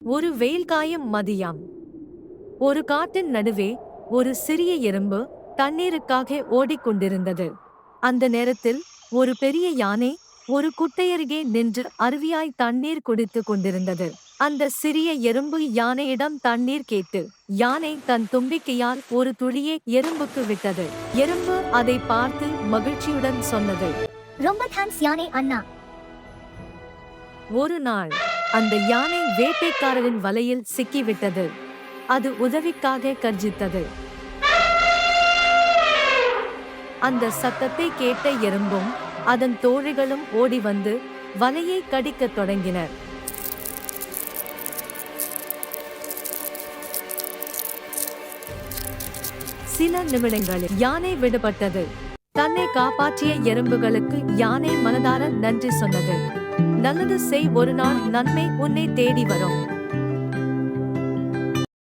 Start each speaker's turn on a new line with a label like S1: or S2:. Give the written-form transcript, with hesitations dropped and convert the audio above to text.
S1: ஒரு வெயில்காயும் மதியம் ஒரு காட்டின் நடுவே ஒரு சிறிய எறும்பு தண்ணீருக்காக ஓடிக்கொண்டிருந்தது. அந்த நேரத்தில் ஒரு பெரிய யானை ஒரு குட்டையருகே நின்று அருவியாய் தண்ணீர் குடித்துக் கொண்டிருந்தது. அந்த சிறிய எறும்பு யானையிடம் தண்ணீர் கேட்டு, யானை தன் தும்பிக்கையால் ஒரு துளியை எறும்புக்கு விட்டது. எறும்பு அதை பார்த்து மகிழ்ச்சியுடன் சொன்னது,
S2: ரொம்ப தேங்க்ஸ் யானை அண்ணா.
S1: ஒரு நாள் அந்த யானை வேட்டைக்காரரின் வலையில் சிக்கிவிட்டது. அது உதவிக்காக கர்ஜித்தது. அந்த சத்தத்தை கேட்ட எறும்பும் அதன் தோழிகளும் ஓடி வந்து வலையை கடிக்கத் தொடங்கினர். சில நிமிடங்களில் யானை விடுபட்டது. தன்னை காப்பாற்றிய எறும்புகளுக்கு யானை மனதார நன்றி சொன்னது. நல்லது செய், ஒரு நாள் நன்மை உன்னை தேடி வரும்.